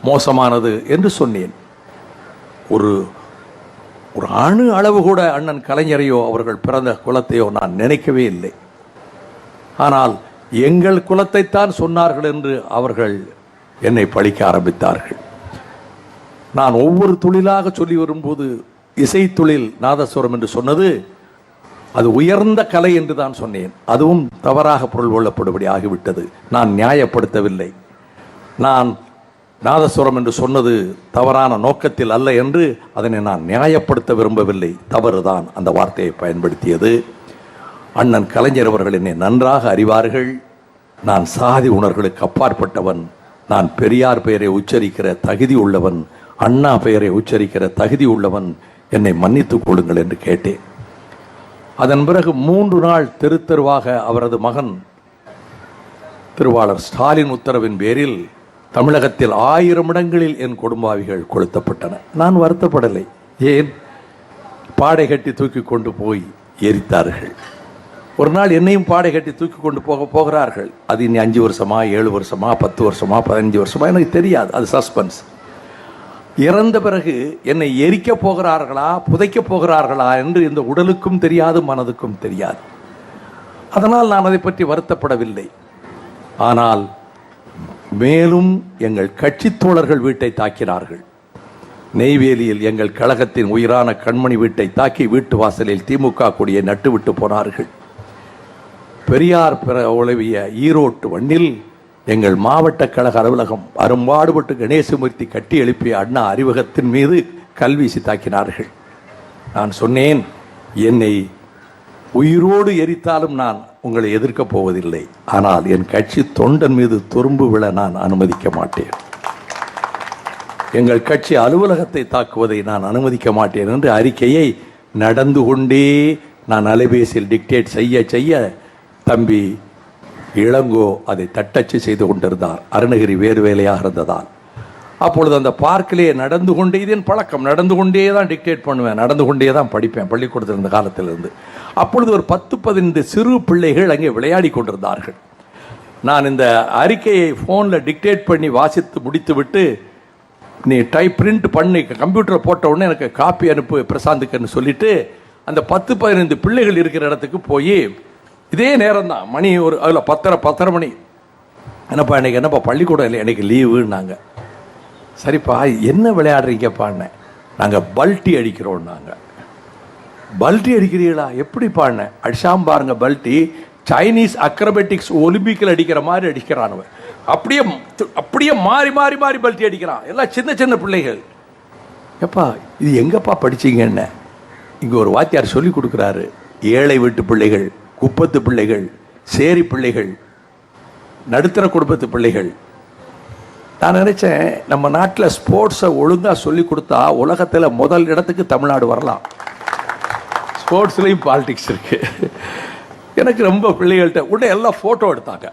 மோசமானது என்று சொன்னேன். ஒரு ஒரு அணு அளவு கூட அண்ணன் கலைஞரையோ அவர்கள் பிறந்த குலத்தையோ நான் நினைக்கவே இல்லை. ஆனால் எங்கள் குலத்தைத்தான் சொன்னார்கள் என்று அவர்கள் என்னை பழிக்க ஆரம்பித்தார்கள். நான் ஒவ்வொரு தொழிலாக சொல்லி வரும்போது இசைத்தொழில் நாதஸ்வரம் என்று சொன்னது அது உயர்ந்த கலை என்று தான் சொன்னேன். அதுவும் தவறாக பொருள் கொள்ளப்படும்படி ஆகிவிட்டது. நான் நியாயப்படுத்தவில்லை. நான் நாதஸ்வரம் என்று சொன்னது தவறான நோக்கத்தில் அல்ல என்று அதனை நான் நியாயப்படுத்த விரும்பவில்லை. தவறுதான் அந்த வார்த்தையை பயன்படுத்தியது. அண்ணன் கலைஞர் அவர்கள் என்னை நன்றாக அறிவார்கள். நான் சாதி உணர்களுக்கு அப்பாற்பட்டவன். நான் பெரியார் பெயரை உச்சரிக்கிற தகுதி உள்ளவன், அண்ணா பெயரை உச்சரிக்கிற தகுதி உள்ளவன். என்னை மன்னித்துக் கொள்ளுங்கள் என்று கேட்டேன். அதன் பிறகு 3 நாள் தெரு தெருவாக அவரது மகன் திருவாளர் ஸ்டாலின் உத்தரவின் பேரில் தமிழகத்தில் 1000 இடங்களில் என் குடும்பாவிகள் கொளுத்தப்பட்டன. நான் வருத்தப்படலை. ஏன்? பாடை கட்டி தூக்கி கொண்டு போய் எரித்தார்கள். ஒரு நாள் என்னையும் பாடை கட்டி தூக்கி கொண்டு போகிறார்கள். அது இனி 5 வருஷமா 7 வருஷமா 10 வருஷமா 15 வருஷமா எனக்கு தெரியாது. அது சஸ்பென்ஸ். இறந்த பிறகு என்னை எரிக்கப் போகிறார்களா புதைக்கப் போகிறார்களா என்று இந்த உடலுக்கும் தெரியாது, மனதுக்கும் தெரியாது. அதனால் நான் அதை பற்றி வருத்தப்படவில்லை. ஆனால் மேலும் எங்கள் கட்சி தோழர்கள் வீட்டை தாக்கினார்கள். நெய்வேலியில் எங்கள் கழகத்தின் உயிரான கண்மணி வீட்டை தாக்கி வீட்டு வாசலில் திமுக கொடியை நட்டுவிட்டு போனார்கள். பெரியார் உழவிய ஈரோட்டு மண்ணில் எங்கள் மாவட்ட கழக அலுவலகம் அரும்பாடுபட்டு கணேசமூர்த்தி கட்டி எழுப்பிய அண்ணா அறிவகத்தின் மீது கல்வீசி தாக்கினார்கள். நான் சொன்னேன், என்னை உயிரோடு எரித்தாலும் நான் உங்களை எதிர்க்கப் போவதில்லை. ஆனால் என் கட்சி தொண்டன் மீது துரும்பு விழ நான் அனுமதிக்க மாட்டேன். எங்கள் கட்சி அலுவலகத்தை தாக்குவதை நான் அனுமதிக்க மாட்டேன் என்று அறிக்கையை நடந்து கொண்டே நான் அலைபேசியில் டிக்டேட் செய்ய செய்ய தம்பி இளங்கோ அதை தட்டச்சு செய்து கொண்டிருந்தார். அருணகிரி வேறு வேலையாக இருந்ததால் அப்பொழுது அந்த பார்க்கிலே நடந்து கொண்டே, இதன் பழக்கம், நடந்து கொண்டே தான் டிக்டேட் பண்ணுவேன், நடந்து கொண்டே தான் படிப்பேன் பள்ளிக்கூடத்தில் இருந்த காலத்திலிருந்து. அப்பொழுது ஒரு 10-15 சிறு பிள்ளைகள் அங்கே விளையாடி கொண்டிருந்தார்கள். நான் இந்த அறிக்கையை ஃபோனில் டிக்டேட் பண்ணி வாசித்து முடித்து விட்டு, நீ பிரிண்ட் பண்ணி கம்ப்யூட்டரில் போட்ட உடனே எனக்கு காப்பி அனுப்பு பிரசாந்துக்குன்னு சொல்லிட்டு அந்த 10-15 பிள்ளைகள் இருக்கிற இடத்துக்கு போய், இதே நேரம் தான் மணி ஒரு அதில் 10:30 மணி. என்னப்பா இன்றைக்கி என்னப்பா பள்ளிக்கூடம் இல்லை, எனக்கு லீவுன்னாங்க. சரிப்பா என்ன விளையாடுறீங்கப்பாண்ணே? நாங்கள் பல்ட்டி அடிக்கிறோம். நாங்கள் பல்ட்டி அடிக்கிறீங்களா? எப்படி பாடின? அடிச்சாம பாருங்க பல்ட்டி, சைனீஸ் அக்ரபெட்டிக்ஸ் ஒலிம்பிக்கில் அடிக்கிற மாதிரி அடிக்கிறான். அப்படியே அப்படியே மாறி மாறி மாறி பல்ட்டி அடிக்கிறான். எல்லாம் சின்ன சின்ன பிள்ளைகள். எப்பா இது எங்கப்பா படிச்சிங்க? என்ன இங்கே ஒரு வாத்தியார் சொல்லி கொடுக்குறாரு. ஏழை வீட்டு பிள்ளைகள், குப்பத்து பிள்ளைகள், சேரி பிள்ளைகள், நடுத்தர குடும்பத்து பிள்ளைகள். நான் நினைச்சேன், நம்ம நாட்டில் ஸ்போர்ட்ஸை ஒழுங்காக சொல்லி கொடுத்தா உலகத்தில் முதல் இடத்துக்கு தமிழ்நாடு வரலாம். ஸ்போர்ட்ஸ்லையும் பாலிடிக்ஸ் இருக்கு. எனக்கு ரொம்ப பிள்ளைகள்கிட்ட உடனே எல்லாம் ஃபோட்டோ எடுத்தாங்க.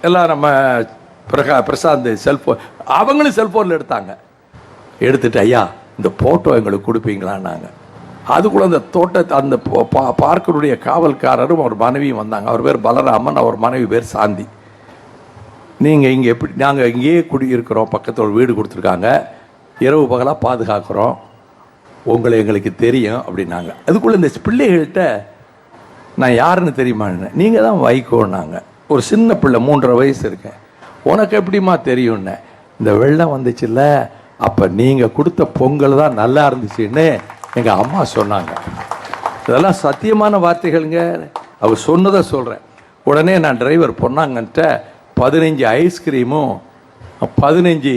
எல்லாம் நம்ம பிரசாந்த் செல்ஃபோன், அவங்களும் செல்ஃபோனில் எடுத்தாங்க. எடுத்துட்டு, ஐயா இந்த ஃபோட்டோ எங்களுக்கு கொடுப்பீங்களான்னாங்க. அதுக்குள்ள அந்த தோட்டத்தை அந்த பார்க்கனுடைய காவல்காரரும் அவர் மனைவியும் வந்தாங்க. அவர் பேர் பலராமன், அவர் மனைவி பேர் சாந்தி. நீங்கள் இங்கே எப்படி, நாங்கள் இங்கேயே குடியிருக்கிறோம், பக்கத்தில் ஒரு வீடு கொடுத்துருக்காங்க, இரவு பகலாக பாதுகாக்கிறோம், உங்களை எங்களுக்கு தெரியும் அப்படின்னாங்க. அதுக்குள்ளே இந்த பிள்ளைகள்கிட்ட நான் யாருன்னு தெரியுமான்னு, நீங்கள் தான் வைகோன்னாங்க. ஒரு சின்ன பிள்ளை 3.5 வயசு இருக்கேன். உனக்கு எப்படிமா தெரியும்னு, இந்த வெள்ளம் வந்துச்சுல்ல அப்போ நீங்கள் கொடுத்த பொங்கல் தான் நல்லா இருந்துச்சுன்னு எங்கள் அம்மா சொன்னாங்க. இதெல்லாம் சத்தியமான வார்த்தைகள்ங்க. அவர் சொன்னதை சொல்கிறேன். உடனே நான் டிரைவர் பொன்னாங்கன்ட்ட 15 ஐஸ்கிரீமும் 15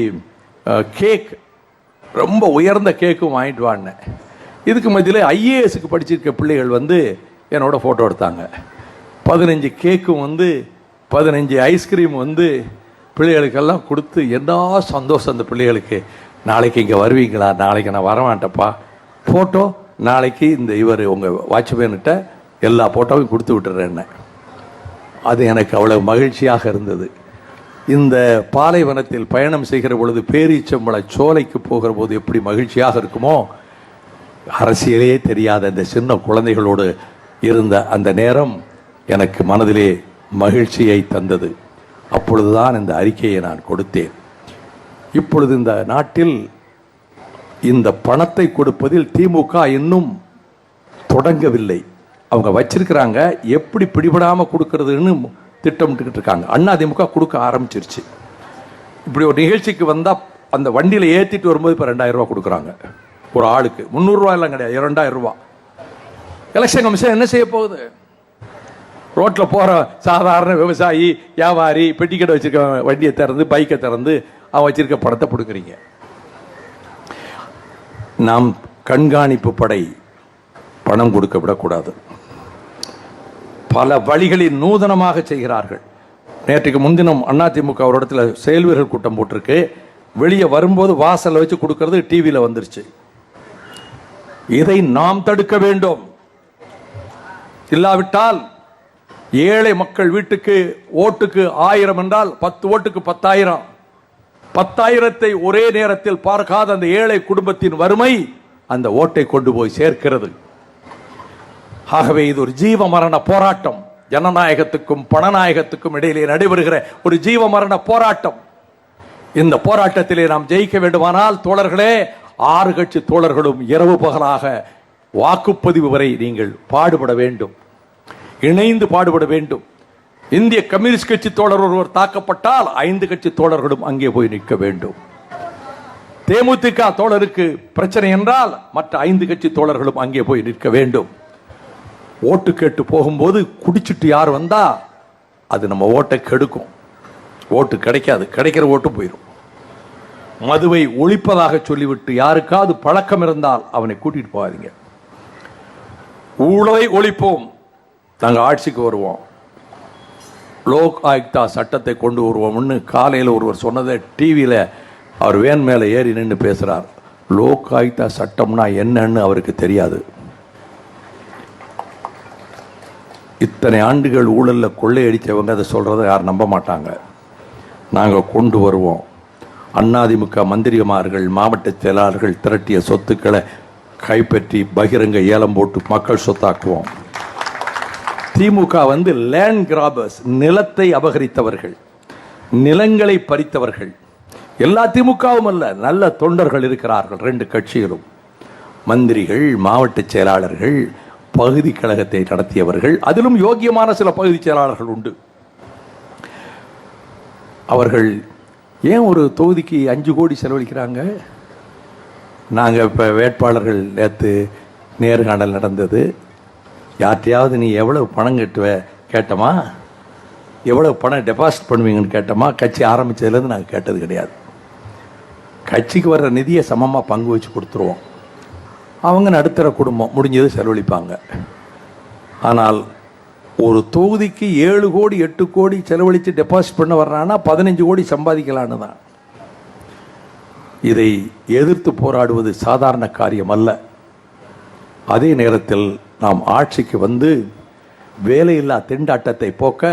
கேக், ரொம்ப உயர்ந்த கேக்கும் வாங்கிட்டு வாங்கினேன். இதுக்கு மத்தியில் ஐஏஎஸ்க்கு படிச்சிருக்க பிள்ளைகள் வந்து என்னோட ஃபோட்டோ எடுத்தாங்க. 15 கேக்கும் வந்து 15 ஐஸ்கிரீம் வந்து பிள்ளைகளுக்கெல்லாம் கொடுத்து என்ன சந்தோஷம் அந்த பிள்ளைகளுக்கு. நாளைக்கு இங்கே வருவீங்களா? நாளைக்கு நான் வரமாட்டேப்பா. ஃபோட்டோ நாளைக்கு இந்த இவர் உங்கள் வாட்ச்மேன்கிட்ட எல்லா ஃபோட்டோவையும் கொடுத்து விட்டுறேன்னு. அது எனக்கு அவ்வளவு மகிழ்ச்சியாக இருந்தது. இந்த பாலைவனத்தில் பயணம் செய்கிற பொழுது பேரீச்சம்பழ சோலைக்கு போகிற போது எப்படி மகிழ்ச்சியாக இருக்குமோ, அரசியலே தெரியாத இந்த சின்ன குழந்தைகளோடு இருந்த அந்த நேரம் எனக்கு மனதிலே மகிழ்ச்சியை தந்தது. அப்பொழுதுதான் இந்த அறிக்கையை நான் கொடுத்தேன். இப்பொழுது இந்த நாட்டில் இந்த பணத்தை கொடுப்பதில் திமுக இன்னும் தொடங்கவில்லை. அவங்க வச்சிருக்கிறாங்க, எப்படி பிடிபடாமல் கொடுக்கறதுன்னு திட்டமிட்டுக்கிட்டு இருக்காங்க. அதிமுக கொடுக்க ஆரம்பிச்சிருச்சு. இப்படி ஒரு நிகழ்ச்சிக்கு வந்தால் அந்த வண்டியில் ஏற்றிட்டு வரும்போது இப்போ 2000 ரூபா கொடுக்குறாங்க ஒரு ஆளுக்கு. 300 ரூபா எல்லாம் கிடையாது, 2000 ரூபா. எலெக்ஷன் கமிஷன் என்ன செய்ய போகுது? ரோட்டில் போகிற சாதாரண விவசாயி, வியாபாரி, பெட்டி கடை வச்சிருக்க வண்டியை திறந்து, பைக்கை திறந்து அவன் வச்சிருக்க பணத்தை கொடுக்குறீங்க. நாம் கண்காணிப்பு படை பணம் கொடுக்க விடக்கூடாது. பல வழிகளில் நூதனமாக செய்கிறார்கள். நேற்றுக்கு முன்தினம் அதிமுக ஒரு இடத்துல செயல் வீரர் கூட்டம் போட்டிருக்கு. வெளியே வரும்போது வாசல் வச்சு கொடுக்கறது டிவியில் வந்துருச்சு. இதை நாம் தடுக்க வேண்டும். இல்லாவிட்டால் ஏழை மக்கள் வீட்டுக்கு ஓட்டுக்கு 1000 என்றால் 10 ஓட்டுக்கு 10,000. 10,000-ஐ ஒரே நேரத்தில் பார்க்காத அந்த ஏழை குடும்பத்தின் வறுமை அந்த ஓட்டை கொண்டு போய் சேர்க்கிறது. ஆகவே இது ஒரு ஜீவ மரண போராட்டம். ஜனநாயகத்துக்கும் பணநாயகத்துக்கும் இடையிலே நடைபெறுகிற ஒரு ஜீவ மரண போராட்டம். இந்த போராட்டத்திலே நாம் ஜெயிக்க வேண்டுமானால் தோழர்களே, 6 கட்சி தோழர்களும் இரவு பகலாக வாக்குப்பதிவு வரை நீங்கள் பாடுபட வேண்டும், இணைந்து பாடுபட வேண்டும். இந்திய கம்யூனிஸ்ட் கட்சி தோழர் ஒருவர் தாக்கப்பட்டால் 5 கட்சி தோழர்களும் அங்கே போய் நிற்க வேண்டும். தேமுதிக தோழருக்கு பிரச்சனை என்றால் மற்ற 5 கட்சி தோழர்களும் அங்கே போய் நிற்க வேண்டும். ஓட்டு கேட்டு போகும்போது குடிச்சிட்டு யார் வந்தா அது நம்ம ஓட்டை கெடுக்கும். ஓட்டு கிடைக்காது, கிடைக்கிற ஓட்டு போயிடும். மதுவை ஒழிப்பதாக சொல்லிவிட்டு யாருக்காவது பழக்கம் இருந்தால் அவனை கூட்டிட்டு போகாதீங்க. ஊழலை ஒழிப்போம், நாங்கள் ஆட்சிக்கு வருவோம், லோக் ஆயுக்தா சட்டத்தை கொண்டு வருவோம்னு காலையில் ஒருவர் சொன்னதை டிவியில் அவர் வேன் மேலே ஏறி நின்று பேசுகிறார். லோக் ஆயுக்தா சட்டம்னா என்னன்னு அவருக்கு தெரியாது. இத்தனை ஆண்டுகள் ஊழலில் கொள்ளையடித்தவங்க அதை சொல்கிறத யாரும் நம்ப மாட்டாங்க. நாங்கள் கொண்டு வருவோம். அதிமுக மந்திரிமார்கள், மாவட்ட செயலாளர்கள் திரட்டிய சொத்துக்களை கைப்பற்றி பகிரங்க ஏலம் போட்டு மக்கள் சொத்தாக்குவோம். திமுக லேண்ட் கிராபர்ஸ், நிலத்தை அபகரித்தவர்கள், நிலங்களை பறித்தவர்கள். எல்லா திமுகவும் அல்ல, நல்ல தொண்டர்கள் இருக்கிறார்கள் 2 கட்சிகளும். மந்திரிகள், மாவட்ட செயலாளர்கள், பகுதி கழகத்தை நடத்தியவர்கள், அதிலும் யோக்கியமான சில பகுதி செயலாளர்கள் உண்டு. அவர்கள் ஏன் ஒரு தொகுதிக்கு 5 கோடி செலவழிக்கிறாங்க? நாங்கள் இப்போ வேட்பாளர்கள் நேற்று நேர்காணல் நடந்தது. யார்கிட்டையாவது நீ எவ்வளவு பணம் கட்டுவ கேட்டோமா? எவ்வளவு பணம் டெபாசிட் பண்ணுவீங்கன்னு கேட்டோமா? கட்சி ஆரம்பித்ததுலேருந்து நாங்கள் கேட்டது கிடையாது. கட்சிக்கு வர்ற நிதியை சமமாக பங்கு வச்சு கொடுத்துருவோம். அவங்க நடுத்தர குடும்பம், முடிஞ்சது செலவழிப்பாங்க. ஆனால் ஒரு தொகுதிக்கு 7 கோடி 8 கோடி செலவழித்து டெபாசிட் பண்ண வர்றான்னா 15 கோடி சம்பாதிக்கலான்னு தான். இதை எதிர்த்து போராடுவது சாதாரண காரியம் அல்ல. அதே நேரத்தில் நாம் ஆட்சிக்கு வந்து வேலையில்லா திண்டாட்டத்தை போக்க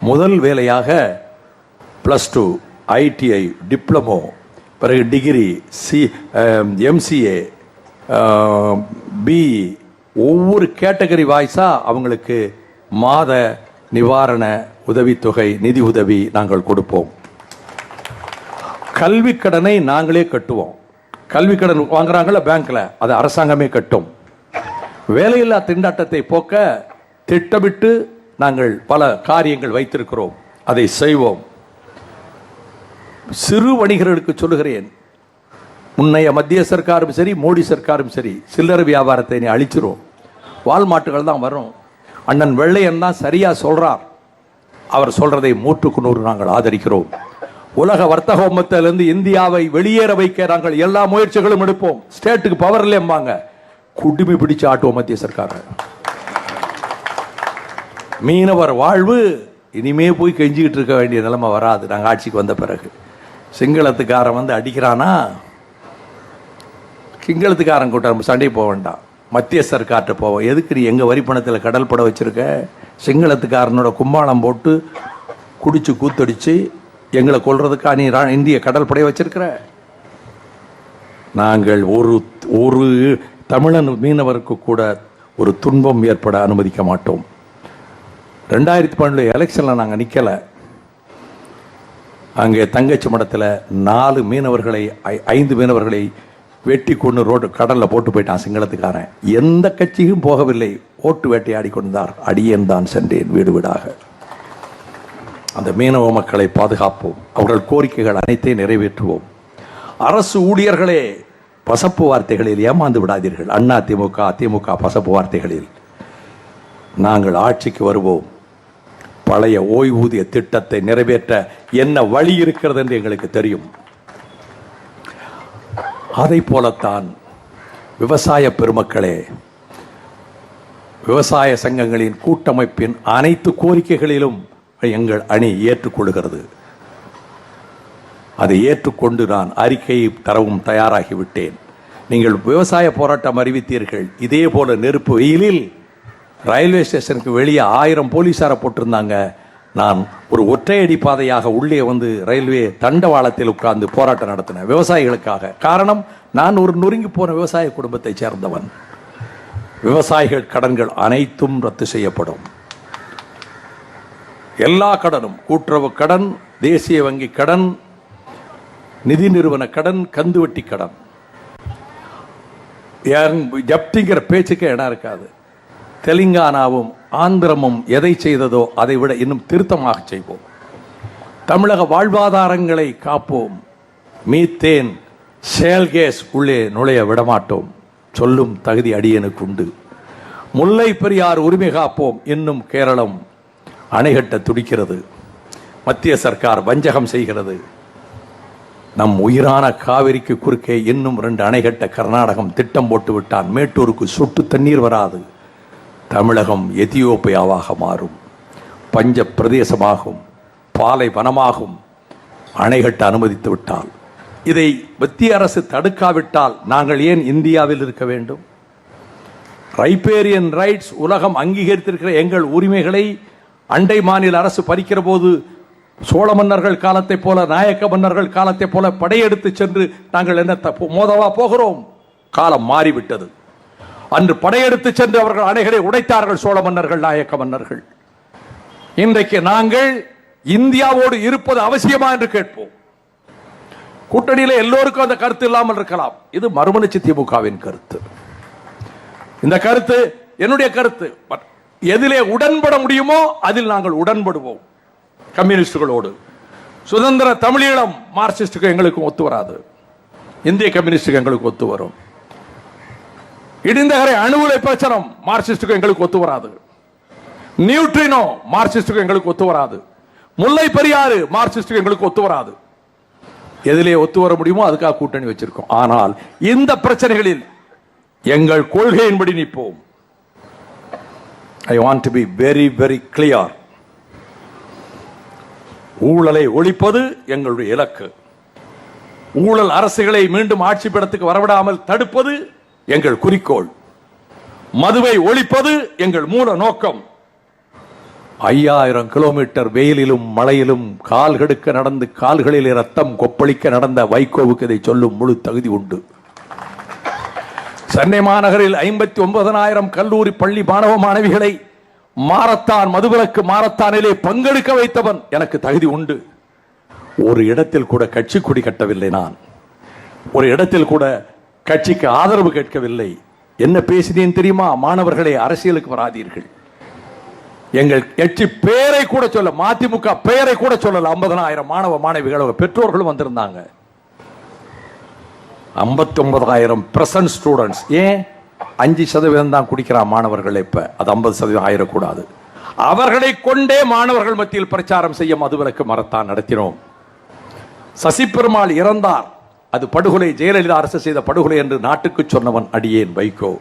முதல் வேலையாக +2, ITI, டிப்ளமோ, பிறகு டிகிரி, MCA, BE, ஒவ்வொரு கேட்டகரி வாய்ஸாக அவங்களுக்கு மாத நிவாரண உதவித்தொகை, நிதி உதவி நாங்கள் கொடுப்போம். கல்வி கடனை நாங்களே கட்டுவோம். கல்வி கடன் வாங்குறாங்கள பேங்க்ல, அது அரசாங்கமே கட்டும். வேலையில்லா திண்டாட்டத்தை போக்க திட்டமிட்டு நாங்கள் பல காரியங்கள் வைத்திருக்கிறோம், அதை செய்வோம். சிறு வணிகர்களுக்கு சொல்லுகிறேன், முன்னைய மத்திய சர்க்காரும் சரி, மோடி சர்க்காரும் சரி, சில்லறை வியாபாரத்தை நீ அழிச்சிரும். வால்மார்ட்டுகள் தான் வரும். அண்ணன் வெள்ளையன் தான் சரியா சொல்றார். அவர் சொல்றதை 100க்கு 100 நாங்கள் ஆதரிக்கிறோம். உலக வர்த்தக ஒப்பந்தத்திலிருந்து இந்தியாவை வெளியேற வைக்க நாங்கள் எல்லா முயற்சிகளும் எடுப்போம். ஸ்டேட்டுக்கு பவர் இல்லைம்பாங்க, குடுமி பிடிச்சு ஆட்டுவோம் மத்திய சர்க்கார. மீனவர் வாழ்வு இனிமே போய் கெஞ்சிக்கிட்டு இருக்க வேண்டிய நிலைமை வராது. நாங்கள் ஆட்சிக்கு வந்த பிறகு சிங்களத்துக்காரன் அடிக்கிறானா, சிங்களத்துக்காரன் கூட்டம் சண்டை போக வேண்டாம், மத்திய சர்க்கார்ட்ட போவோம். எதுக்கு நீ எங்கள் வரி பணத்தில் கடல் பட வச்சுருக்க? சிங்களத்துக்காரனோட கும்பாளம் போட்டு குடிச்சு கூத்தடிச்சு எங்களை கொல்றதுக்கா நீ இந்திய கடல் படைய வச்சிருக்கிற? நாங்கள் ஒரு தமிழன் மீனவருக்கு கூட ஒரு துன்பம் ஏற்பட அனுமதிக்க மாட்டோம். 2012 எலெக்ஷனில் நாங்கள் நிற்கலை. அங்கே தங்கச்சி மடத்தில் 4 மீனவர்களை 5 மீனவர்களை வெட்டி கொண்டு ரோடு கடலில் போட்டு போயிட்டான் சிங்களத்துக்காரன். எந்த கட்சியும் போகவில்லை, ஓட்டு வேட்டையாடி கொண்டார். அடியேன் தான் சென்றேன் வீடு வீடாக. அந்த மீனவ மக்களை பாதுகாப்போம், அவர்கள் கோரிக்கைகள் அனைத்தையும் நிறைவேற்றுவோம். அரசு ஊழியர்களே, பசப்பு வார்த்தைகளில் ஏமாந்து விடாதீர்கள். அண்ணா திமுக திமுக பசப்பு வார்த்தைகளில். நாங்கள் ஆட்சிக்கு வருவோம், பழைய ஓய்வூதிய திட்டத்தை நிறைவேற்ற என்ன வழி இருக்கிறது என்று எங்களுக்கு தெரியும். அதை போலத்தான் விவசாய பெருமக்களே, விவசாய சங்கங்களின் கூட்டமைப்பின் அனைத்து கோரிக்கைகளிலும் எங்கள் அணி ஏற்றுக்கொள்கிறது. அதை ஏற்றுக்கொண்டு நான் அறிக்கையை தரவும் தயாராகிவிட்டேன். நீங்கள் விவசாய போராட்டம் அறிவித்தீர்கள். இதே போல நெருப்பு வெயிலில் ரயில்வே ஸ்டேஷனுக்கு வெளியே 1000 போலீசாரை போட்டிருந்தாங்க. நான் ஒரு ஒற்றையடி பாதையாக உள்ளே வந்து ரயில்வே தண்டவாளத்தில் உட்கார்ந்து போராட்டம் நடத்தினேன் விவசாயிகளுக்காக. காரணம், நான் ஒரு நொறுங்கி போன விவசாய குடும்பத்தை சேர்ந்தவன். விவசாயிகள் கடன்கள் அனைத்தும் ரத்து செய்யப்படும். எல்லா கடனும், கூட்டுறவு கடன், தேசிய வங்கி கடன், நிதி நிறுவன கடன், கந்துவட்டி கடன், ஜப்திங்கிற பேச்சுக்கு இடம் இருக்காது. தெலுங்கானாவும் ஆந்திரமும் எதை செய்ததோ அதை விட இன்னும் திருத்தமாக செய்வோம். தமிழக வாழ்வாதாரங்களை காப்போம். மீத்தேன், ஷேல் கேஸ் உள்ளே நுழைய விடமாட்டோம் சொல்லும் தகுதி அடியனுக்கு உண்டு. முல்லை பெரியார் உரிமை காப்போம். இன்னும் கேரளம் அணைகட்ட துடிக்கிறது. மத்திய சர்க்கார் வஞ்சகம் செய்கிறது. நம் உயிரான காவிரிக்கு குறுக்கே இன்னும் 2 அணைகட்ட கர்நாடகம் திட்டம் போட்டு விட்டான். மேட்டூருக்கு சொட்டு தண்ணீர் வராது. தமிழகம் எதியோப்பியாவாக மாறும், பஞ்ச பிரதேசமாகும், பாலை வனமாகும். அணைகட்ட அனுமதித்து விட்டால், இதை மத்திய அரசு தடுக்காவிட்டால் நாங்கள் ஏன் இந்தியாவில் இருக்க வேண்டும்? ரைப்பேரியன் ரைட்ஸ் உலகம் அங்கீகரித்திருக்கிற எங்கள் உரிமைகளை அண்டை மாநில அரசு பறிக்கிற போது சோழ மன்னர்கள் காலத்தை போல, நாயக்க மன்னர்கள் காலத்தை போல படையெடுத்து சென்று நாங்கள் என்ன மோதவா போகிறோம்? காலம் மாறிவிட்டது. அன்று படையெடுத்து சென்று அவர்கள் அணைகளை உடைத்தார்கள் சோழ மன்னர்கள், நாயக்க மன்னர்கள். இன்றைக்கு நாங்கள் இந்தியாவோடு இருப்பது அவசியமா என்று கேட்போம். கூட்டணியில் எல்லோருக்கும் அந்த கருத்து இல்லாமல் இருக்கலாம். இது மறுமலர்ச்சி திமுகவின் கருத்து. இந்த கருத்து என்னுடைய கருத்து. எதிலே உடன்பட முடியுமோ அதில் நாங்கள் உடன்படுவோம். கம்யூனிஸ்டுகளோடு சுதந்திர தமிழீழம் மார்க்சிஸ்டுக்கு எங்களுக்கும் ஒத்து வராது. இந்திய கம்யூனிஸ்டுக்கு எங்களுக்கு ஒத்து வரும். இடிந்தகரை அணு உலை பிரச்சனம் மார்க்சிஸ்டுக்கு எங்களுக்கு ஒத்து வராது. நியூட்ரினோ மார்க்சிஸ்டுக்கு எங்களுக்கு ஒத்து வராது. முல்லை பெரியாறு மார்க்சிஸ்டுக்கு எங்களுக்கு ஒத்து வராது. எதிலே ஒத்து வர முடியுமோ அதுக்காக கூட்டணி வச்சிருக்கோம். ஆனால் இந்த பிரச்சனைகளில் எங்கள் கொள்கையின்படி நிற்போம். I want to be very very clear. ஊழலை ஒழிப்பது எங்களுடைய இலக்கு. ஊழல் அரசுகளை மீண்டும் ஆட்சி பீடத்துக்கு வரவிடாமல் தடுப்பது எங்கள் குறிக்கோள். மதுவை ஒழிப்பது எங்கள் மூல நோக்கம். 5000 கிலோமீட்டர் வெயிலிலும் மழையிலும் கால் கெடுக்க நடந்து கால்களில் ரத்தம் கொப்பளிக்க நடந்த வைகோவுக்கு இதை சொல்லும் முழு தகுதி உண்டு. சென்னை மாநகரில் 59,000 கல்லூரி பள்ளி மாணவ மாணவிகளை மாரத்தான், மதுவிலக்கு மாரத்தானிலே பங்கெடுக்க வைத்தவன் எனக்கு தகுதி உண்டு. ஒரு இடத்தில் கூட கட்சி கொடி கட்டவில்லை. நான் ஒரு இடத்தில் கூட கட்சிக்கு ஆதரவு கேட்கவில்லை. என்ன பேசினேன் தெரியுமா? மாணவர்களை அரசியலுக்கு வராதீர்கள். எங்கள் கட்சி பெயரை கூட சொல்ல, மதிமுக பெயரை கூட சொல்லல. 50,000 மாணவ மாணவிகள் பெற்றோர்களும் வந்திருந்தாங்க. 59,000 பிரசன்ட் ஸ்டூடெண்ட்ஸ். ஏன் 5% தான் குடிக்கிறான் மாணவர்கள். இப்ப அது 50% ஆயிடக்கூடாது. அவர்களை கொண்டே மாணவர்கள் மத்தியில் பிரச்சாரம் செய்ய மதுவிலக்கு மரத்தான் நடத்தினோம். சசி பெருமாள் இறந்தார். அது படுகொலை, ஜெயலலிதா அரசு செய்த படுகொலை என்று நாட்டுக்கு சொன்னவன் அடியேன் வைகோ.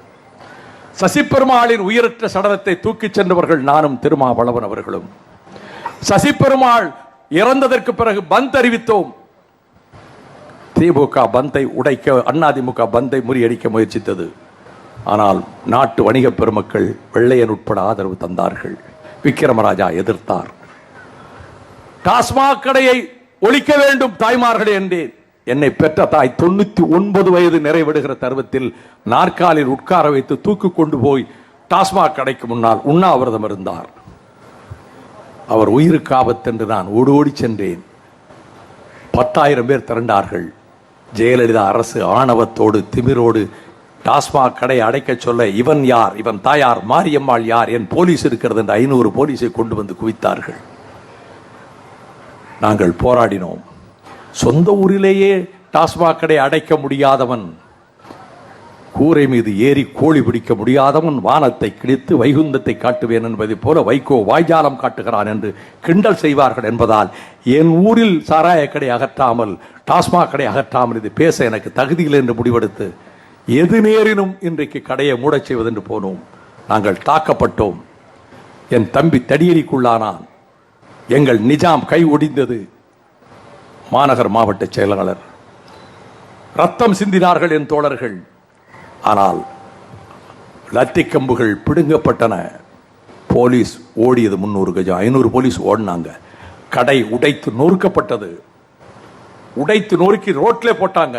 சசி பெருமாளின் உயிரற்ற சடலத்தை தூக்கிச் சென்றவர்கள் நானும் திருமாவளவன் அவர்களும். சசி பெருமாள் இறந்ததற்கு பிறகு பந்த் அறிவித்தோம். திமுக பந்தை உடைக்க, அதிமுக பந்தை முறியடிக்க முயற்சித்தது. ஆனால் நாட்டு வணிக பெருமக்கள் வெள்ளையன் உட்பட ஆதரவு தந்தார்கள். விக்கிரமராஜா எதிர்த்தார். டாஸ்மாக் கடையை ஒழிக்க வேண்டும் தாய்மார்களே என்றேன். என்னை பெற்ற தாய் 99 வயது நிறைவடைகிற தருவத்தில் நாற்காலில் உட்கார வைத்து தூக்கு கொண்டு போய் டாஸ்மாக் கடைக்கு முன்னால் உண்ணாவிரதம் இருந்தார். அவர் உயிருக்கு ஆபத்து என்று நான் ஓடோடி சென்றேன். 10,000 பேர் திரண்டார்கள். ஜெயலலிதா அரசு ஆணவத்தோடு திமிரோடு டாஸ்மாக் கடை அடைக்க சொல்ல, இவன் யார், இவன் தாயார், மாரியம்மாள் யார், என் போலீஸ் இருக்கிறது என்று 500 போலீஸை கொண்டு வந்து குவித்தார்கள். நாங்கள் போராடினோம். சொந்த ஊரிலேயே டாஸ்மாக் கடை அடைக்க முடியாதவன், கூரை மீது ஏறி கோழி பிடிக்க முடியாதவன், வானத்தை கிழித்து வைகுந்தத்தை காட்டுவேன் என்பதை போல வைகோ வாய்ஜாலம் காட்டுகிறான் என்று கிண்டல் செய்வார்கள் என்பதால் என் ஊரில் சாராய கடை அகற்றாமல், டாஸ்மாக் கடை அகற்றாமல் இது பேச எனக்கு தகுதியில் என்று முடிவெடுத்து எது நேரினும் இன்றைக்கு கடையை மூடச் செய்வதென்று போனோம். நாங்கள் தாக்கப்பட்டோம். என் தம்பி தடியடிக்குள்ளானான். எங்கள் நிஜாம் கை ஒடிந்தது. மாநகர் மாவட்ட செயலாளர் ரத்தம் சிந்தினார்கள் என் தோழர்கள். ஆனால் லத்தி கம்புகள் பிடுங்கப்பட்டன. போலீஸ் ஓடியது 300 கஜம், 500 போலீஸ் ஓடினாங்க. கடை உடைத்து நொறுக்கப்பட்டது. உடைத்து நொறுக்கி ரோட்ல போட்டாங்க.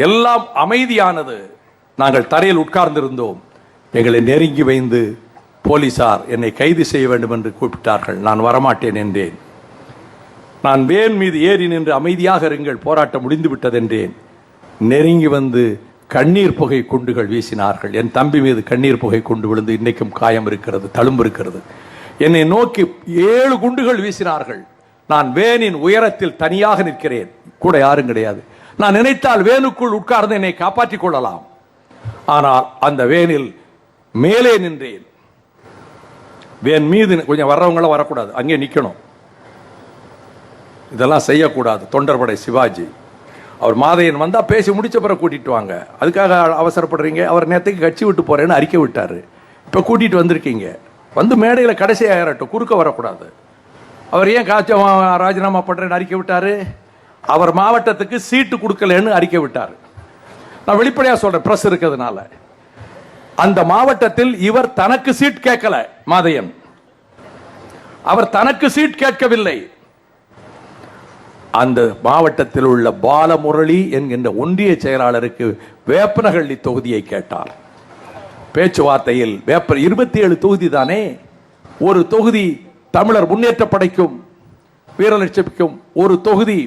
எல்லாம் அமைதியானது. நாங்கள் தரையில் உட்கார்ந்திருந்தோம். எங்களை நெருங்கி வைந்து போலீசார் என்னை கைது செய்ய வேண்டும் என்று கூப்பிட்டார்கள். நான் வரமாட்டேன் என்றேன். நான் வேன் மீது ஏறி நின்று அமைதியாக இருங்கள், போராட்டம் முடிந்து விட்டது என்றேன். நெருங்கி வந்து கண்ணீர் புகை குண்டுகள் வீசினார்கள். என் தம்பி மீது கண்ணீர் புகை குண்டு விழுந்து இன்னைக்கும் காயம் இருக்கிறது, தழும்பு இருக்கிறது. என்னை நோக்கி 7 குண்டுகள் வீசினார்கள். நான் வேனின் உயரத்தில் தனியாக நிற்கிறேன், கூட யாரும் கிடையாது. நான் நினைத்தால் வேனுக்குள் உட்கார்ந்து என்னை காப்பாற்றிக் கொள்ளலாம். ஆனால் அந்த வேனில் மேலே நின்றேன். வேன் மீது கொஞ்சம் வர்றவங்களும் வரக்கூடாது, அங்கே நிற்கணும். இதெல்லாம் செய்யக்கூடாது. தொண்டர்படை சிவாஜி அவர் மாதையன் வந்தா பேசி முடிச்ச பிறகு கூட்டிட்டு வாங்க, அதுக்காக அவசரப்படுறீங்க. அவர் நேரத்துக்கு கட்சி விட்டு போறேன்னு அறிக்கை விட்டாரு. இப்ப கூட்டிட்டு வந்திருக்கீங்க, வந்து மேடையில் கடைசி ஆயிரட்டும், குறுக்க வரக்கூடாது. அவர் ஏன் ராஜினாமா பண்றேன்னு அறிக்கை விட்டாரு? அவர் மாவட்டத்துக்கு சீட்டு கொடுக்கலன்னு அறிக்கை விட்டார். நான் வெளிப்படையா சொல்றேன், பிரஸ் இருக்கிறதுனால. அந்த மாவட்டத்தில் இவர் தனக்கு சீட் கேட்கல. மாதையன் அவர் தனக்கு சீட் கேட்கவில்லை. அந்த மாவட்டத்தில் உள்ள பாலமுரளி என்கின்ற ஒன்றிய செயலாளருக்கு வேப்பனஹள்ளி தொகுதியை கேட்டார். பேச்சுவார்த்தையில் 27 தொகுதி தானே, ஒரு தொகுதி தமிழர் முன்னேற்ற படைக்கும் வீரலட்சுமிக்கும், ஒரு தொகுதி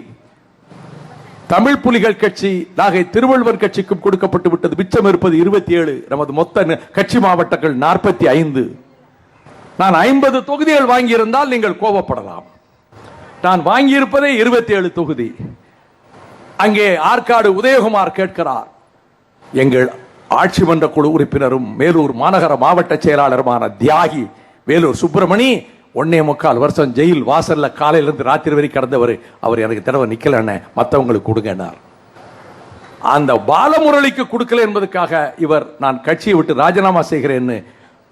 தமிழ் புலிகள் கட்சி நாகை திருவள்ளுவர் கட்சிக்கும் கொடுக்கப்பட்டு விட்டது. மிச்சம் இருப்பது 27. நமது மொத்த கட்சி மாவட்டங்கள் 45. நான் 50 தொகுதிகள் வாங்கியிருந்தால் நீங்கள் கோபப்படலாம். நான் வாங்கியிருப்பதே 27 தொகுதி. அங்கே ஆற்காடு உதயகுமார் கேட்கிறார். எங்கள் ஆட்சி மன்ற குழு உறுப்பினரும் மேலூர் மாநகர மாவட்ட செயலாளருமான தியாகி வேலூர் சுப்பிரமணி 1.25 வருஷம் ஜெயில் வாசல்ல காலையிலிருந்து ராத்திரி வரை கடந்தவர். அவர் எனக்கு தடவை நிக்கலன்னு மற்றவங்களுக்கு கொடுங்கன்னார். அந்த பாலமுரளிக்கு கொடுக்கல என்பதற்காக இவர் நான் கட்சியை விட்டு ராஜினாமா செய்கிறேன்னு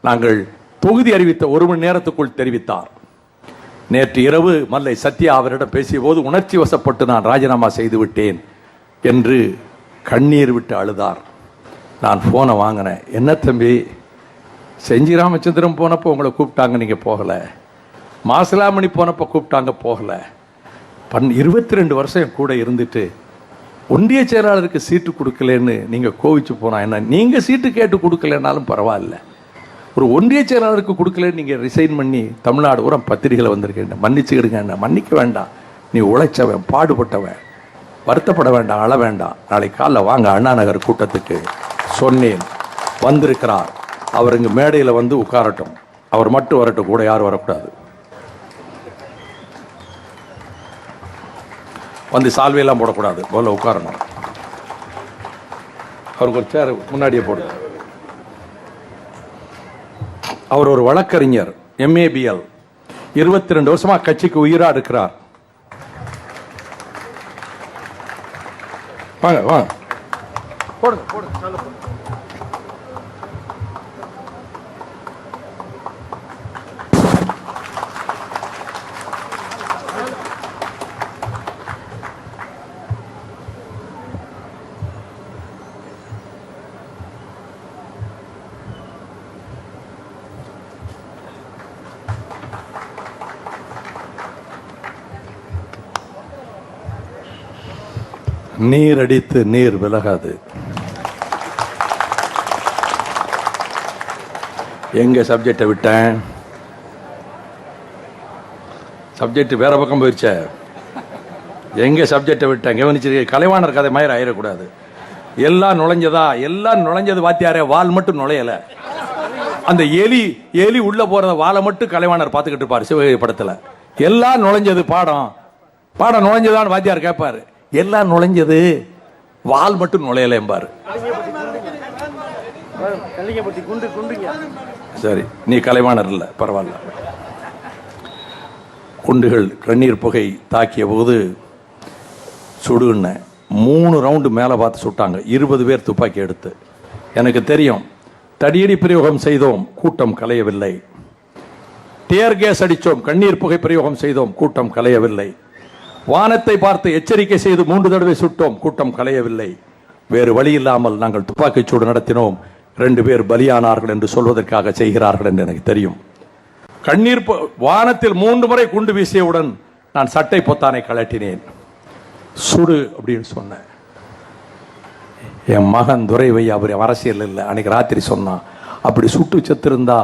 நாங்கள் தொகுதி அறிவித்த 1 மணி நேரத்துக்குள் தெரிவித்தார். நேற்று இரவு மல்லை சத்யா அவரிடம் பேசிய போது உணர்ச்சி வசப்பட்டு நான் ராஜினாமா செய்து விட்டேன் என்று கண்ணீர் விட்டு அழுதார். நான் போனை வாங்கினேன். என்ன தம்பி, செஞ்சி ராமச்சந்திரன் போனப்போ உங்களை கூப்பிட்டாங்க, நீங்க போகல. மாசிலாமணி போனப்போ கூப்பிட்டாங்க, போகல. 22 வருஷம் கூட இருந்துட்டு ஒன்றிய செயலாளருக்கு சீட்டு கொடுக்கலன்னு நீங்க கோவிச்சு போனா என்ன? நீங்க சீட்டு கேட்டு கொடுக்கலனாலும் பரவாயில்ல, ஒரு ஒன்றிய செயலாளருக்கு கொடுக்கல, நீங்க ரிசைன் பண்ணி தமிழ்நாடு பூரா பத்திரிகையில் வந்திருக்கேன், மன்னிச்சுக்கிடுங்க. என்ன மன்னிக்க வேண்டாம், நீ உழைச்சவன், பாடுபட்டவன், வருத்தப்பட வேண்டாம், அழ வேண்டாம். நாளை காலைல வாங்க அண்ணா நகர் கூட்டத்துக்கு சொன்னேன். வந்திருக்கிறார். அவர் இங்க மேடையில் வந்து உட்காரட்டும். அவர் மட்டும் வரட்டும், கூட யாரும் வரக்கூடாது. வந்து சால்வையெல்லாம் போடக்கூடாது, போல உட்காரணும். அவருக்கு ஒரு சேர் முன்னாடியே போடுங்க. அவர் ஒரு வழக்கறிஞர், MABL, 22 வருஷமா கட்சிக்கு உயிரா இருக்கிறார். வாங்க வாங்க, போடுங்க போடுங்க. நீர் அடித்து நீர் விலகாது. எங்க சப்ஜெக்டை விட்டேன்? சப்ஜெக்ட் வேற பக்கம் போயிருச்ச. எங்க சப்ஜெக்டை விட்டேன் கவனிச்சிருக்க. கலைவாணர் கதை மாதிரி ஆயிடக்கூடாது. எல்லாம் நுழைஞ்சது வாத்தியாரே, வால் மட்டும் நுழையல. அந்த எலி உள்ள போறத வாழை மட்டும் கலைவாணர் பார்த்துக்கிட்டு இருப்பாரு சிவகங்கை படத்துல. எல்லாம் நுழைஞ்சது பாடம் நுழைஞ்சதான் வாத்தியார் கேட்பாரு. எல்லாம் நுழைஞ்சது, வால் மட்டும் நுழையல என்பாரு. சரி, நீ கலைவாணர் இல்ல, பரவாயில்ல. குண்டுகள் கண்ணீர் புகை தாக்கிய போது சுடுன்னு 3 ரவுண்டு மேலே பார்த்து சுட்டாங்க. 20 பேர் துப்பாக்கி எடுத்து. எனக்கு தெரியும், தடியடி பிரயோகம் செய்தோம், கூட்டம் கலையவில்லை. டியர் கேஸ் அடித்தோம், கண்ணீர் புகை பிரயோகம் செய்தோம், கூட்டம் கலையவில்லை. வானத்தை பார்த்து எச்சரிக்கை செய்து 3 தடவை சுட்டோம், கூட்டம் கலையவில்லை. வேறு வழி இல்லாமல் நாங்கள் துப்பாக்கிச்சூடு நடத்தினோம். 2 பேர் பலியானார்கள் என்று சொல்வதற்காக செய்கிறார்கள் என்று எனக்கு தெரியும். கண்ணீர் வானத்தில் 3 முறை குண்டு வீசியவுடன் நான் சட்டை பொத்தானை கழட்டினேன். சுடு அப்படின்னு சொன்னேன். என் மகன் துரைவையா, அவர் அரசியல் இல்லை, அன்னைக்கு ராத்திரி சொன்னான், அப்படி சுட்டு செத்திருந்தா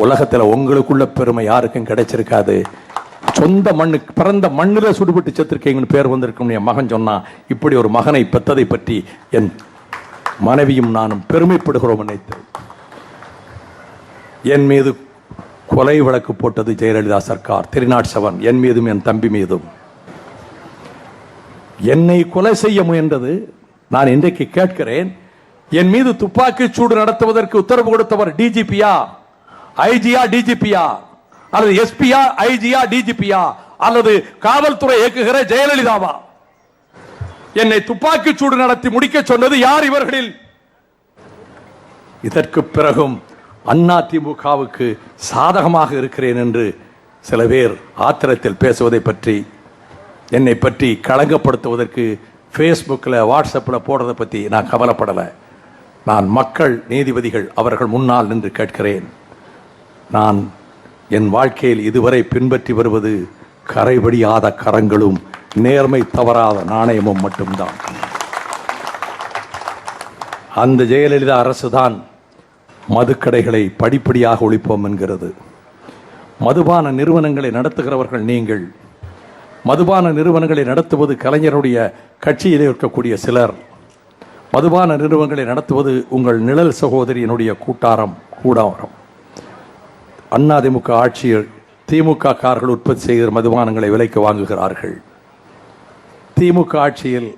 உலகத்தில் உங்களுக்குள்ள பெருமை யாருக்கும் கிடைச்சிருக்காது. சொந்த மண்ணுக்கு பிறந்த மண்ணில் சுடுபட்டு செத்துருக்கீங்கன்னு பேர் வந்திருக்கும் என் மகன் சொன்னான். இப்படி ஒரு மகனை பெற்றதை பற்றி என் மனைவியும் நானும் பெருமைப்படுகிறோம். நினைத்து என் மீது கொலை வழக்கு போட்டது ஜெயலலிதா சர்க்கார், 307, என் மீதும் என் தம்பி மீதும். என்னை கொலை செய்ய முயன்றது. நான் இன்றைக்கு கேட்கிறேன், என் மீது துப்பாக்கி சூடு நடத்துவதற்கு உத்தரவு கொடுத்தவர் டிஜிபியா, ஐஜியா, டிஜிபியா, அல்லது எஸ்பியா, ஐஜியா, டிஜிபியா, அல்லது காவல்துறை இயக்குகிற ஜெயலலிதாவா? என்னை துப்பாக்கி சூடு நடத்தி முடிக்க சொன்னது யார் இவர்களில்? இதற்கு பிறகும் அதிமுகவுக்கு சாதகமாக இருக்கிறேன் என்று சில பேர் ஆத்திரத்தில் பேசுவதை பற்றி, என்னை பற்றி களங்கப்படுத்துவதற்கு ஃபேஸ்புக்கில், வாட்ஸ்அப்பில் போடுறதை பற்றி நான் கவலைப்படலை. நான் மக்கள் நீதிபதிகள் அவர்கள் முன்னால் நின்று கேட்கிறேன். நான் என் வாழ்க்கையில் இதுவரை பின்பற்றி வருவது கரைபடியாத கரங்களும் நேர்மை தவறாத நாணயமும் மட்டும்தான். அந்த ஜெயலலிதா அரசுதான் மதுக்கடைகளை படிப்படியாக ஒழிப்போம் என்கிறது. மதுபான நிறுவனங்களை நடத்துகிறவர்கள் நீங்கள். மதுபான நிறுவனங்களை நடத்துவது கலைஞருடைய கட்சியில் இருக்கக்கூடிய சிலர். மதுபான நிறுவனங்களை நடத்துவது உங்கள் நிழல் சகோதரியினுடைய கூடாரம். அதிமுக ஆட்சியில் திமுக கார்கள் உற்பத்தி செய்கிற மதுபானங்களை விலைக்கு வாங்குகிறார்கள். திமுக ஆட்சியில்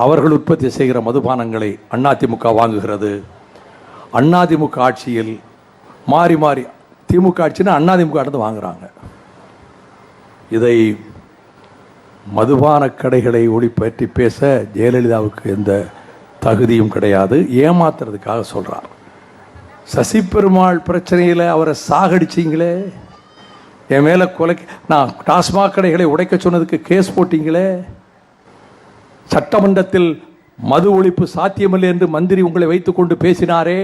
அவர்கள் உற்பத்தி செய்கிற மதுபானங்களை அதிமுக வாங்குகிறது. அதிமுக ஆட்சியில் மாறி மாறி, திமுக ஆட்சினா அதிமுக அடுத்து வாங்குறாங்க. இதை மதுபான கடைகளை ஒளிப்பற்றி பேச ஜெயலலிதாவுக்கு எந்த தகுதியும் கிடையாது. ஏமாத்துறதுக்காக சொல்றார். சசி பெருமாள் பிரச்சனையில் அவரை சாகடிச்சிங்களே, என் மேலே கொலைக்கு, நான் டாஸ்மாக் கடைகளை உடைக்க சொன்னதுக்கு கேஸ் போட்டீங்களே, சட்டமன்றத்தில் மது ஒழிப்பு சாத்தியமில்லை என்று மந்திரி உங்களை வைத்துக்கொண்டு பேசினாரே.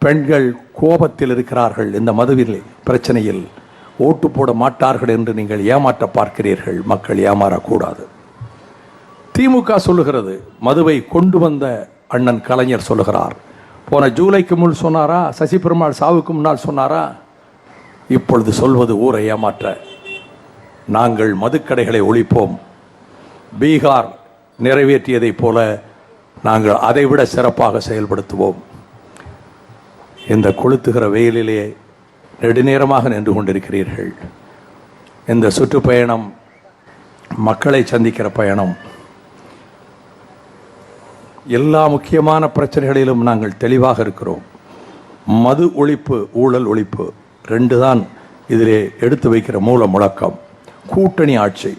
பெண்கள் கோபத்தில் இருக்கிறார்கள். இந்த மதுவில் பிரச்சனையில் ஓட்டு போட மாட்டார்கள் என்று நீங்கள் ஏமாற்ற பார்க்கிறீர்கள். மக்கள் ஏமாறக்கூடாது. திமுக சொல்லுகிறது, மதுவை கொண்டு வந்த அண்ணன் கலைஞர் சொல்லுகிறார். போன ஜூலைக்கு முன் சொன்னாரா? சசி பெருமாள் சாவுக்கு முன்னால் சொன்னாரா? இப்பொழுது சொல்வது ஊரை ஏமாற்ற. நாங்கள் மதுக்கடைகளை ஒழிப்போம். பீகார் நிறைவேற்றியதைப் போல நாங்கள் அதைவிட சிறப்பாக செயல்படுத்துவோம். இந்த கொளுத்துகிற வெயிலிலே நெடுநேரமாக நின்று கொண்டிருக்கிறீர்கள். இந்த சுற்றுப்பயணம் மக்களை சந்திக்கிற பயணம். எல்லா முக்கியமான பிரச்சனைகளிலும் நாங்கள் தெளிவாக இருக்கிறோம். மது ஒழிப்பு, ஊழல் ஒழிப்பு 2 தான் இதிலே எடுத்து வைக்கிற மூல முழக்கம். கூட்டணி ஆட்சி,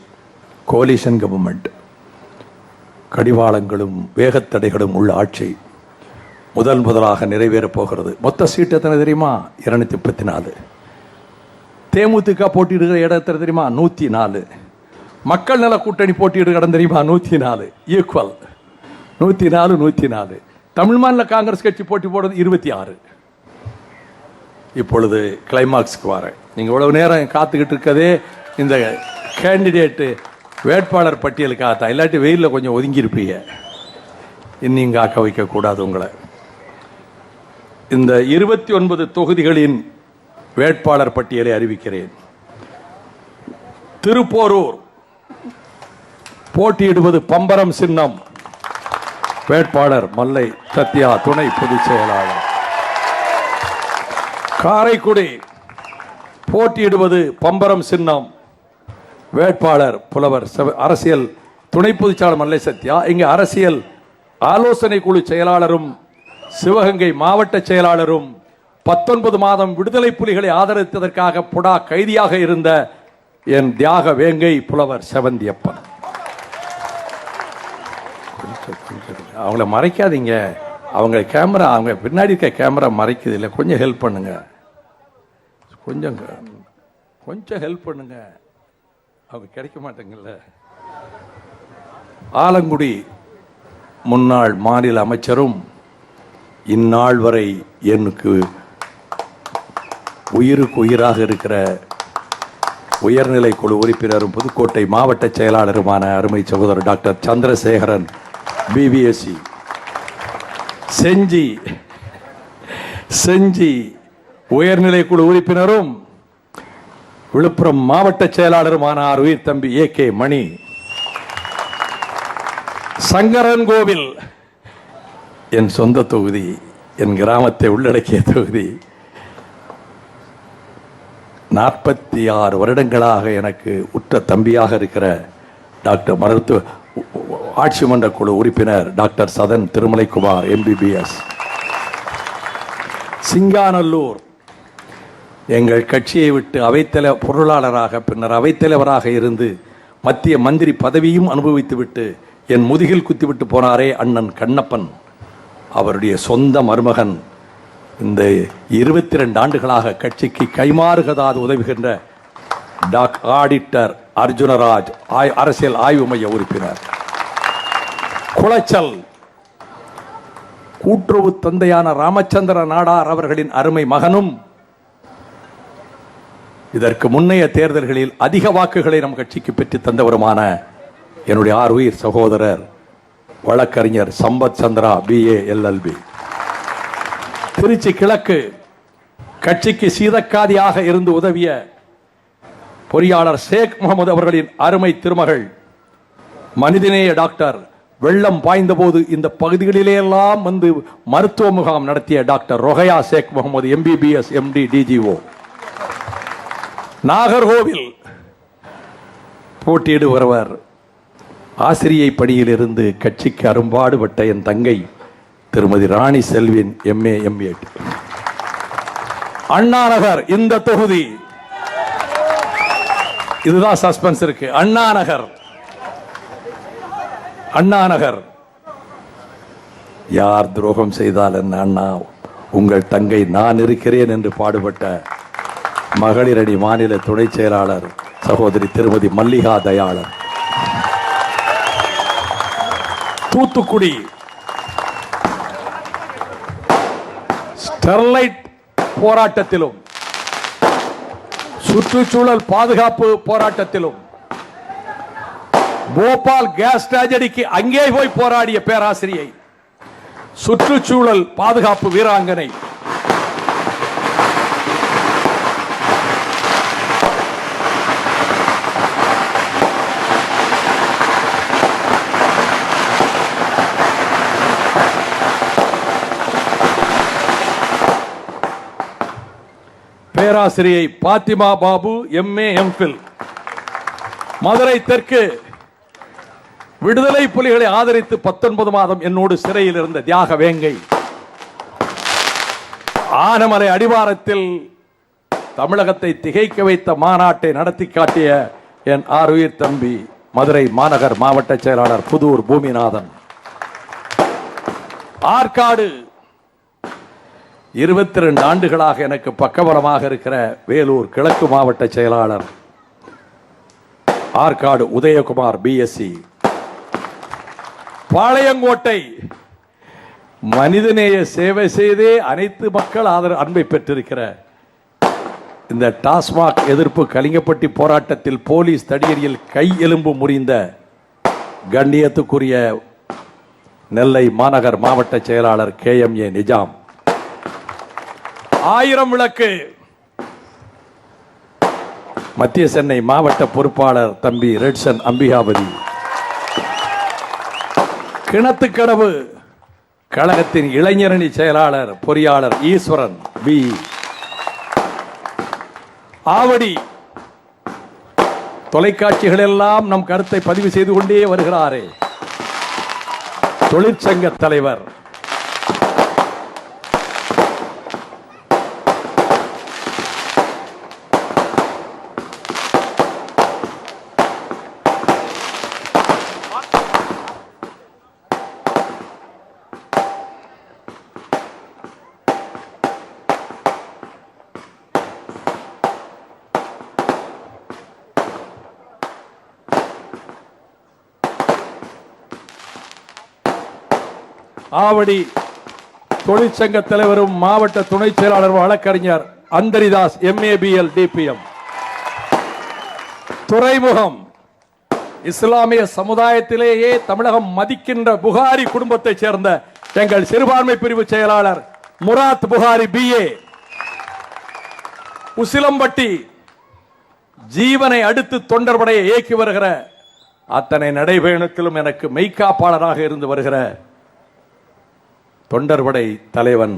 கோலிஷன் கவர்மெண்ட், கடிவாளங்களும் வேகத்தடைகளும் உள்ள ஆட்சி முதலாக நிறைவேறப் போகிறது. மொத்த சீட்டு எத்தனை தெரியுமா? 234. தேமுதிக போட்டியிடுகிற இடத்துல தெரியுமா? 104. மக்கள் நல கூட்டணி போட்டியிடுகிற இடம் தெரியுமா? 104. ஈக்குவல் 104. தமிழ் மாநில காங்கிரஸ் கட்சி போட்டி போடுறது 26. இப்பொழுது கிளைமாக்ஸ்க்கு வரேன். நீங்கள் இவ்வளவு நேரம் காத்துக்கிட்டு இருக்கதே இந்த கேண்டிடேட்டு வேட்பாளர் பட்டியலுக்காக. இல்லாட்டி வெயிலில் கொஞ்சம் ஒதுங்கியிருப்பீங்க. இன்னும் காக்க வைக்கக்கூடாது உங்களை. இந்த 29 தொகுதிகளின் வேட்பாளர் பட்டியலை அறிவிக்கிறேன். திருப்போரூர் போட்டியிடுவது பம்பரம் சின்னம். வேட்பாளர் மல்லை சத்யா, துணை பொதுச் செயலாளர். காரைக்குடி போட்டியிடுவது பம்பரம் சின்னம். வேட்பாளர் புலவர் அரசியல் துணை பொதுச் செயலாளர் மல்லை சத்யா. இங்கு அரசியல் ஆலோசனை குழு செயலாளரும் சிவகங்கை மாவட்ட செயலாளரும் 19 மாதம் விடுதலை புலிகளை ஆதரித்ததற்காக புடா கைதியாக இருந்த என் தியாக வேங்கை புலவர் செவந்தியப்பன். அவங்கள மறைக்காதீங்க, அவங்க கேமரா, அவங்க பின்னாடி இருக்க கேமரா மறைக்குது இல்லை, கொஞ்சம் ஹெல்ப் பண்ணுங்க, கொஞ்சம் ஹெல்ப் பண்ணுங்க, அவங்க கிடைக்க மாட்டேங்கல்ல. ஆலங்குடி முன்னாள் மாநில அமைச்சரும் இந்நாள் வரை எனக்கு உயிருக்கு உயிராக இருக்கிற உயர்நிலை குழு உறுப்பினரும் புதுக்கோட்டை மாவட்ட செயலாளருமான அருமை சகோதரர் டாக்டர் சந்திரசேகரன் பிபிஎஸ்சி. செஞ்சி உயர்நிலை குழு உறுப்பினரும் விழுப்புரம் மாவட்ட செயலாளருமான உயிர் தம்பி AK மணி. சங்கரன் கோவில் என் சொந்த தொகுதி, என் கிராமத்தை உள்ளடக்கிய தொகுதி. 46 வருடங்களாக எனக்கு உற்ற தம்பியாக இருக்கிற டாக்டர் ஆட்சி மன்ற குழு உறுப்பினர் டாக்டர் சதன் திருமலைக்குமார் MBBS. சிங்காநல்லூர் எங்கள் கட்சியை விட்டு அவைத்தலைவர் பொருளாளராக பின்னர் அவைத்தலைவராக இருந்து மத்திய மந்திரி பதவியும் அனுபவித்துவிட்டு என் முதுகில் குத்திவிட்டு போனாரே அண்ணன் கண்ணப்பன், அவருடைய சொந்த மருமகன் இந்த 22 ஆண்டுகளாக கட்சிக்கு கைமாறுகதாது உதவுகின்ற ஆடிட்டர் அர்ஜுனராஜ் அரசியல் ஆய்வு மைய உறுப்பினர். குளச்சல் கூட்டுறவு தந்தையான ராமச்சந்திர நாடார் அவர்களின் அருமை மகனும் இதற்கு முன்னைய தேர்தல்களில் அதிக வாக்குகளை நம் கட்சிக்கு பெற்று தந்தவருமான என்னுடைய உயிர் சகோதரர் வழக்கறிஞர் சம்பத் சந்திரா BA LLB. திருச்சி கிழக்கு கட்சிக்கு சீதக்காதியாக இருந்து உதவிய பொறியாளர் ஷேக் முகமது அவர்களின் அருமை திருமகள் மனிதநேய டாக்டர். வெள்ளம் பாய்ந்த போது இந்த பகுதிகளிலேயெல்லாம் வந்து மருத்துவ முகாம் நடத்திய doctor Rohaya Sheikh Mohammed MBBS MD DGO. Nagercoil போட்டியிடுகிறவர் ஆசிரியை பணியில் இருந்து கட்சிக்கு அரும்பாடுபட்ட என் தங்கை திருமதி ராணி செல்வின் MA MA. அண்ணா நகர் இந்த தொகுதி, இதுதான் சஸ்பென்ஸ் இருக்கு. அண்ணா நகர் யார் துரோகம் செய்தால் என்ன அண்ணா, உங்கள் தங்கை நான் இருக்கிறேன் என்று பாடுபட்ட மகளிர் அணி மாநில துணை செயலாளர் சகோதரி திருமதி மல்லிகா தயாளன். தூத்துக்குடி ஸ்டெர்லைட் போராட்டத்திலும் சுற்றுச்சூழல் பாதுகாப்பு போராட்டத்திலும் போபால் கேஸ் ட்ராஜடிக்கு அங்கே போய் போராடிய பேராசிரியை, சுற்றுச்சூழல் பாதுகாப்பு வீராங்கனை. பேராசிரியை பாத்திமா பாபு MA MPhil. மதுரை தெற்கு விடுதலை புலிகளை ஆதரித்து 19 மாதம் என்னோடு சிறையில் இருந்த தியாக வேங்கை. ஆனமலை அடிவாரத்தில் தமிழகத்தை திகைக்க வைத்த மாநாட்டை நடத்தி காட்டிய என் உயிர் தம்பி மதுரை மாநகர் மாவட்ட செயலாளர் புதூர் பூமிநாதன். ஆற்காடு 22 ஆண்டுகளாக எனக்கு பக்கபலமாக இருக்கிற வேலூர் கிழக்கு மாவட்ட செயலாளர் ஆற்காடு உதயகுமார் BSc. பாளையங்கோட்டை மனிதநேய சேவை செய்தே அனைத்து மக்கள் அன்பை பெற்றிருக்கிற இந்த டாஸ்மாக் எதிர்ப்பு கலிங்கப்பட்டி போராட்டத்தில் போலீஸ் தடியடியில் கை எலும்பு முறிந்த கண்ணியத்துக்குரிய நெல்லை மாநகர் மாவட்ட செயலாளர் KMA நிஜாம். 1000 விளக்கு மத்திய சென்னை மாவட்ட பொறுப்பாளர் தம்பி ரெட்சன் அம்பிகாபதி. கிணத்துக்கடவு கழகத்தின் இளைஞரணி செயலாளர் பொறியாளர் ஈஸ்வரன் பி. ஆவடி தொலைக்காட்சிகள் எல்லாம் நம் கருத்தை பதிவு செய்து கொண்டே வருகிறாரே தொழிற்சங்க தலைவர் ஆவடி தொழிற்சங்க தலைவரும் மாவட்ட துணை செயலாளர் வழக்கறிஞர் அந்தரிதாஸ் MABL DPM. துறைமுகம் இஸ்லாமிய சமுதாயத்திலேயே தமிழகம் மதிக்கின்ற புகாரி குடும்பத்தைச் சேர்ந்த எங்கள் சிறுபான்மை பிரிவு செயலாளர் முராத் புகாரி BA. உசிலம்பட்டி ஜீவனை அடுத்து தொண்டர்படையை இயக்கி வருகிற அத்தனை நடைபயணத்திலும் எனக்கு மெய்காப்பாளராக இருந்து வருகிற தொண்டர்படை தலைவன்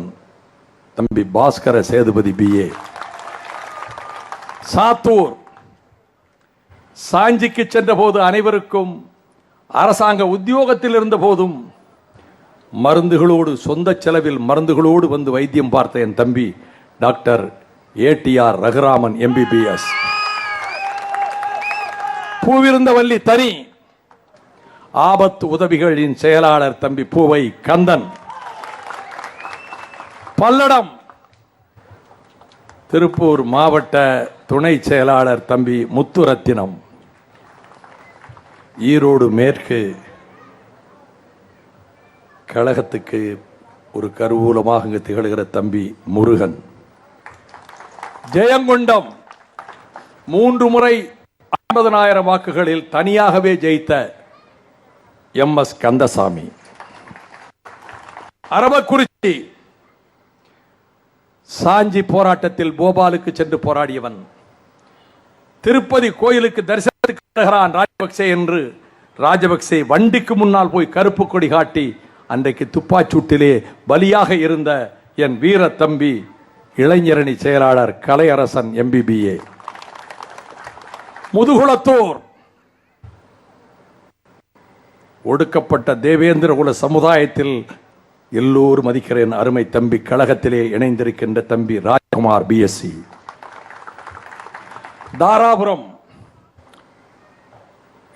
தம்பி பாஸ்கர சேதுபதி BA. சாத்தூர் சாஞ்சிக்கு சென்ற போது அனைவருக்கும் அரசாங்க உத்தியோகத்தில் இருந்த போதும் மருந்துகளோடு சொந்த செலவில் மருந்துகளோடு வந்து வைத்தியம் பார்த்த என் தம்பி doctor ATR Raghuraman MBBS. Poovirunthavalli தனி ஆபத்து உதவிகளின் செயலாளர் தம்பி பூவை கந்தன். பல்லடம் திருப்பூர் மாவட்ட துணை செயலாளர் தம்பி முத்துரத்தினம். ஈரோடு மேற்கு கழகத்துக்கு ஒரு கருவூலமாக இங்கு திகழ்கிற தம்பி முருகன். ஜெயங்கொண்டம் 3 முறை 50,000 வாக்குகளில் தனியாகவே ஜெயித்த MS கந்தசாமி. அரவக்குறிச்சி சாஞ்சி போராட்டத்தில் போபாலுக்கு சென்று போராடியவன். திருப்பதி கோயிலுக்கு தரிசனத்துக்கு வருகிறான் ராஜபக்சே என்று ராஜபக்சே வண்டிக்கு முன்னால் போய் கருப்பு கொடி காட்டி அன்றைக்கு துப்பாச்சூட்டிலே பலியாக இருந்த என் வீர தம்பி இளைஞரணி செயலாளர் கலையரசன் MBBA. முதுகுளத்தூர் ஒடுக்கப்பட்ட தேவேந்திரகுல சமுதாயத்தில் எல்லோரும் மதிக்கிறேன் அருமை தம்பி கழகத்திலே இணைந்திருக்கின்ற தம்பி ராஜ்குமார் BSc. தாராபுரம்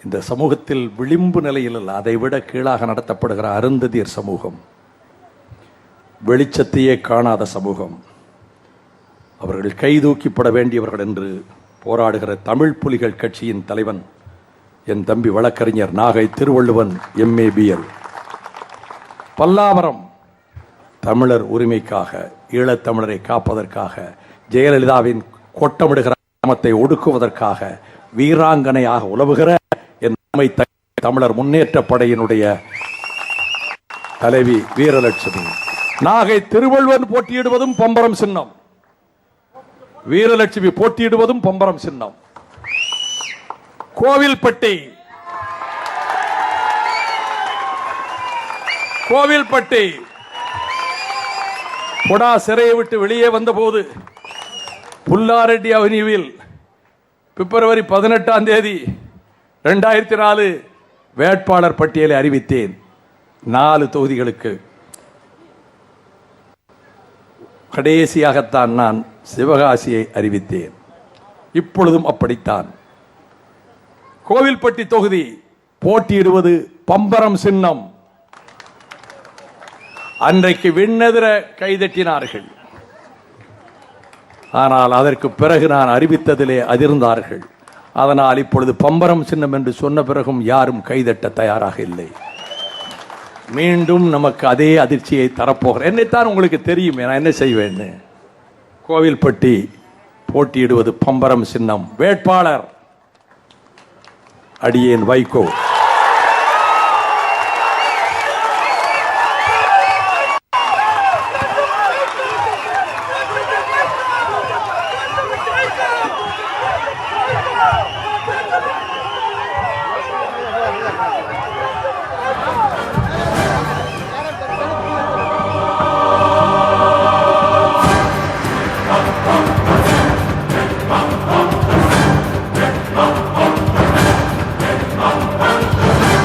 இந்த சமூகத்தில் விளிம்பு நிலையில் அல்ல, அதைவிட கீழாக நடத்தப்படுகிற அருந்ததியர் சமூகம், வெளிச்சத்தையே காணாத சமூகம், அவர்கள் கைதூக்கிப்பட வேண்டியவர்கள் என்று போராடுகிற தமிழ் புலிகள் கட்சியின் தலைவன் என் தம்பி வழக்கறிஞர் நாகை திருவள்ளுவன் MABL. பல்லாவரம் தமிழர் உரிமைக்காக ஈழத்தமிழரை காப்பதற்காக ஜெயலலிதாவின் கொட்டமிடுகிற கிராமத்தை ஒடுக்குவதற்காக வீராங்கனையாக உலவுகிற என் தமிழர் முன்னேற்ற படையினுடைய தலைவி வீரலட்சுமி. நாகை திருவள்ளுவன் போட்டியிடுவதும் பம்பரம் சின்னம், வீரலட்சுமி போட்டியிடுவதும் பம்பரம் சின்னம். கோவில்பட்டி பொடா சிறையை விட்டு வெளியே வந்தபோது புல்லாரெட்டி அவென்யூவில் பிப்ரவரி 18 2004 வேட்பாளர் பட்டியலை அறிவித்தேன். 4 தொகுதிகளுக்கு. கடைசியாகத்தான் நான் சிவகாசியை அறிவித்தேன். இப்பொழுதும் அப்படித்தான். கோவில்பட்டி தொகுதி போட்டியிடுவது பம்பரம் சின்னம். அன்றைக்கு விண்ணெதிர கைதட்டினார்கள். ஆனால் அதற்கு பிறகு நான் அறிவித்ததிலே அதிர்ந்தார்கள். அதனால் இப்பொழுது பம்பரம் சின்னம் என்று சொன்ன பிறகும் யாரும் கைதட்ட தயாராக இல்லை. மீண்டும் நமக்கு அதே அதிர்ச்சியை தரப்போகிறேன். என்னைத்தான் உங்களுக்கு தெரியும் நான் என்ன செய்வேன்னு. கோவில்பட்டி போட்டியிடுவது பம்பரம் சின்னம். வேட்பாளர் அடியேன் வைகோ.